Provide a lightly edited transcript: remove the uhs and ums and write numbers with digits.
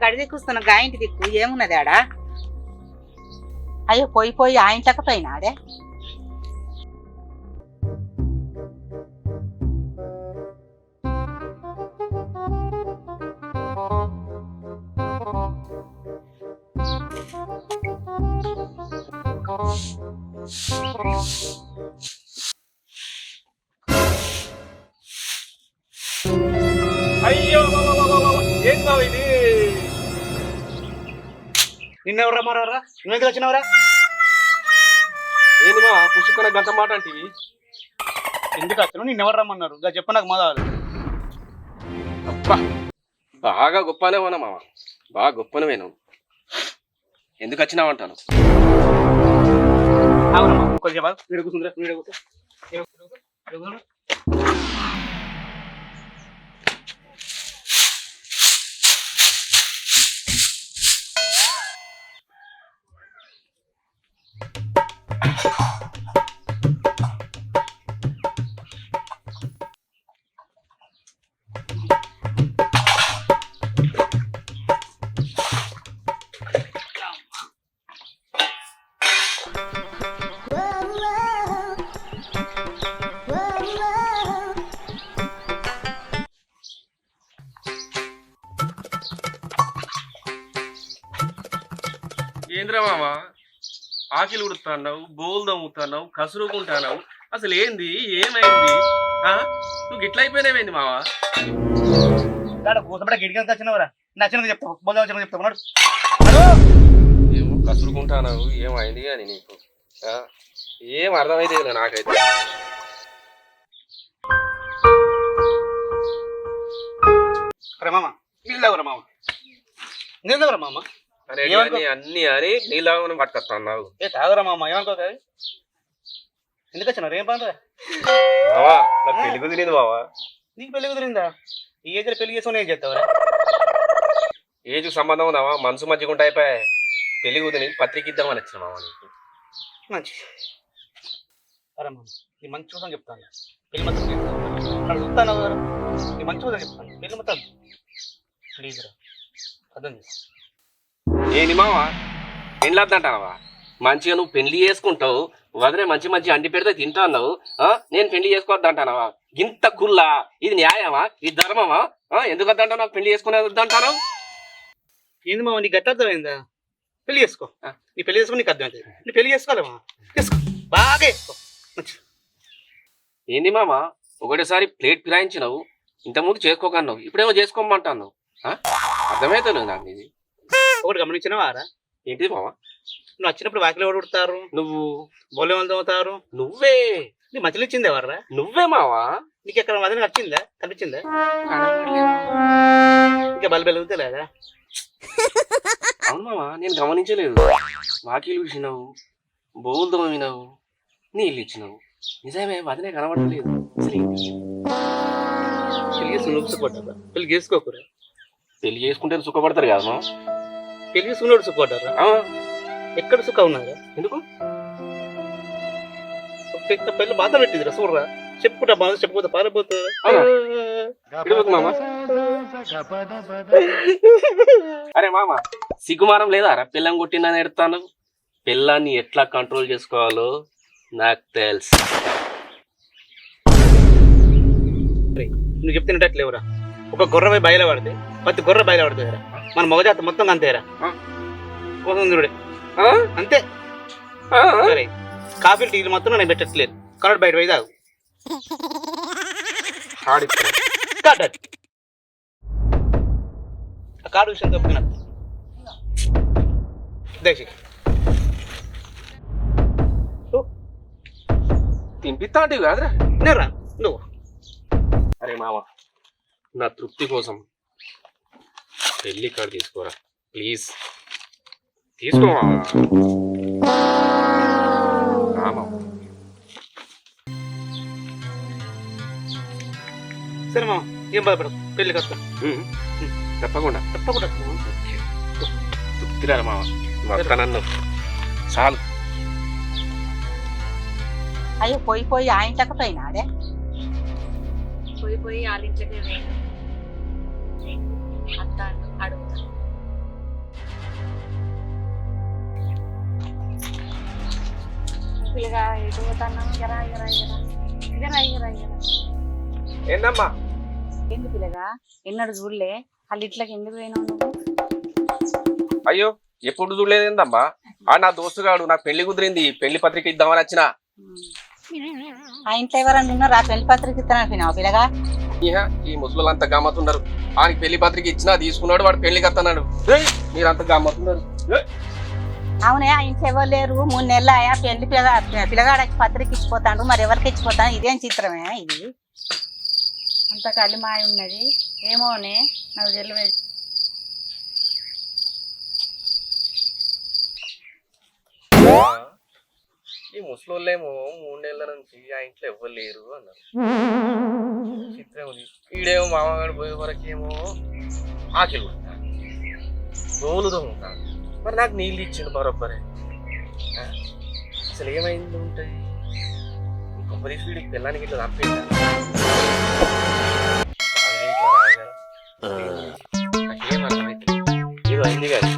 గడి దిక్కుస్తున్నా గాయింటి దిక్కు ఏమున్నది ఆడా? అయ్యో పోయి పోయి ఆ ఇంట్లోకి పోయినాడే. అయ్యో ఏం బావ ఇది? నిన్నెవరా మారారా? నువ్వెందుకు వచ్చినవరా? ఏంది మా పుసుకున్న గంట మాట అంటే ఎందుకు వచ్చాను? నిన్నెవరు రమ్మన్నారు? ఇంకా చెప్ప నాకు మొదలు. అబ్బా బాగా గొప్పనే ఉన్నా మామ, బాగా గొప్పనే నువ్వు. ఎందుకు వచ్చినావంటాను? అవునమ్మా కొంచెం వీడియో కూర్చుందిరా, వీడియో కూర్చో. ఏంద్రా మామ, ఆకిలి ఉడుతున్నావు, బోల్ దమ్ముతున్నావు, కసురుకుంటున్నావు, అసలు ఏంది? ఏమైంది? నువ్వు గిట్ల అయిపోయినావేంది మామ? కూసబడ గిడికి వచ్చినవరా? నచ్చిన చెప్తావు, బోల్ వచ్చిన చెప్తావు. ఏమో కసురుకుంటున్నావు, ఏమైంది కానీ నీకు ఏం అర్థమైతే నాకైతే. అరే మామ నీళ్ళవరా మామ, నీళ్ళవరా మామ. అరే అన్ని అని నీలాగా పట్టుకొస్తున్నావు. ఏ తాగరా మామ, ఏమనుకో. ఎందుకు వచ్చినారు? ఏం పని? బావా నాకు పెళ్లి కుదిరింది బావా. నీకు పెళ్లి కుదిరిందా? ఈ ఏజ్లో పెళ్లి చేసుకుని ఏం చేస్తావరా? ఏజ్ సంబంధం ఉందావా? మనసు మంచిగా ఉంటాయి. పెళ్లి కుదిరి పత్రిక ఇద్దామని వచ్చిన మామ నీకు. మంచి అరే మామ నీ మంచి చూద్దాం చెప్తాను. పెళ్లి మొత్తం చూస్తాను కదా, నీ మంచి చూద్దాం చెప్తాను. పెళ్లి మొత్తం ప్లీజ్ రా, అర్థం చేస్తా. ఏంది మావా పెళ్ళొద్దంటావా? మంచిగా నువ్వు పెళ్లి చేసుకుంటావు, వదిలే మంచి మంచి అండి పెడితే తింటావు. నేను పెళ్లి చేసుకోవద్దంటానవా? ఇంత కుల్లా ఇది న్యాయమా? ఇది ధర్మమా? ఎందుకు వద్దంటావు? నాకు పెళ్లి చేసుకునేది వద్దంటాను. ఏంది మామ నీకు గట్ట అర్థమైందా? పెళ్లి చేసుకో. నీ పెళ్లి చేసుకో, నీకు అర్థమైంది. నీ పెళ్లి చేసుకోవాలమ్మా, చేసుకో, బాగా చేసుకో. ఏంది మామ ఒకటేసారి ప్లేట్ ఫిరాయించినావు, ఇంతకుముందు చేసుకోకన్నావు, ఇప్పుడేమో చేసుకోమంటావు. అర్థమవుతలేదు నాకు ఇది. ఒకటి గమనించినవారా? ఏంటిది మామ? నువ్వు వచ్చినప్పుడు వాకిలు ఎవరు ఉడతారు? నువ్వు. బోలే వాళ్ళు తవ్వుతారు? నువ్వే. నీ మధ్యలో ఇచ్చింది ఎవర్రా? నువ్వే మావా. నీకు ఎక్కడ మధ్యలో నచ్చిందా? కనిపించిందా? ఇంకా బలి వెలుగుతా లేదా? అవును మామ, నేను గమనించలేదు. వాకిలు చూసినావు, బోల్ దోమినావు, నీళ్ళు ఇచ్చినావు, నిజమే వదిలే కనబడలేదు. పెళ్లి చేసుకుని సుఖపడ్డారా? పెళ్లి చేసుకోకురా. పెళ్లి చేసుకుంటే సుఖపడతారు కదా మా? పెళ్లి చేసుకున్నాడు సుఖపడ్డారా? ఎక్కడ సుఖం ఉన్నారా? ఎందుకు? పెళ్లి బాధ పెట్టిందిరా చూడరా. చెప్పుకుంటా బాధ చెప్పుకుంటా పారిపోతారా? అరే మామ సిగ్గుమానం లేదా రా? పిల్లం కొట్టిందని ఎడతాను. పిల్లాన్ని ఎట్లా కంట్రోల్ చేసుకోవాలో నాకు తెలుసు. నువ్వు చెప్తున్నట్లేవురా. ఒక గొర్రెపై బయలు పడితే ప్రతి గొర్రె బయలు పడుతుందిరా. మన మగజాత మొత్తం అంతేరా. కోసందుడే అంతే. సరే కాఫీలు టీలు మొత్తం నేను పెట్టట్లేదు. కరెక్ట్ బయట పోయి తాగు. కార్డు విషయం చెప్తున్నా. తినిపిస్తా అంటే కాదురా నేరా నువ్వు. అరే మామ నా తృప్తి కోసం పెళ్లి కార్డు తీసుకోరా ప్లీజ్. తీసుకో సరే మామ ఏం బాధపడదు. పెళ్లి కష్టం తప్పకుండా తప్పకుండా. తృప్తిరా మామ, నన్ను చాలు. అయ్యో పోయి ఆ ఇంట్లోకి పోయినా అదే పోయి వాళ్ళ ఇంట్లోకి అత్తాను అడుగుతా. పిల్లగా ఎటు పోతున్నావు? ఎరా ఏందమ్మా ఏంది పిల్లగా ఎన్నడు చూడలే వాళ్ళ ఇంట్లోకి ఎందుకు పోయినావు నువ్వు? అయ్యో ఎప్పుడు చూడలేదు ఏందమ్మా నా దోస్తుగాడు నాకు పెళ్లి కుదిరింది, పెళ్లి పత్రిక ఇద్దామని వచ్చిన. ఆ ఇంట్లో ఎవరన్నా ఉన్నారా? పెళ్లి పత్రిక ఇస్తాను పోయినావు పిల్లగా? ఈ ముసలంతా గమ్మతున్నారు. ఆయనకి పెళ్లి పత్రిక ఇచ్చినా తీసుకున్నాడు, వాడు పెళ్లికి వస్తున్నాడు. మీరంతా గమ్మతున్నారు. అవునే ఆ ఇంట్లో ఎవరు లేరు, 3 నెలలు ఆయా పెళ్లి పిల్లగాడకి పత్రిక ఇచ్చిపోతాడు, మరి ఎవరికి ఇచ్చిపోతాను? ఇదేం చిత్రమే ఇది? అంత కలిమాయ ఉన్నది ఏమోనే నాకు తెలియదు. ఈ ముసలోళ్ళేమో 3 నెలల నుంచి ఆ ఇంట్లో ఎవ్వరు లేరు అన్నారు. చిత్రం ఉంది. ఈడేమో మామగారు పోయే వరకేమో ఆకలి రోజులుదో ఉంటాను. మరి నాకు నీళ్ళు ఇచ్చిండు బరొబ్బరే. అసలు ఏమైంది ఉంటాయి? కొబ్బరి వీడికి పిల్లానికి ఇట్లా తప్పేదా? నాకేం అర్థమైతే ఏదో అయింది కానీ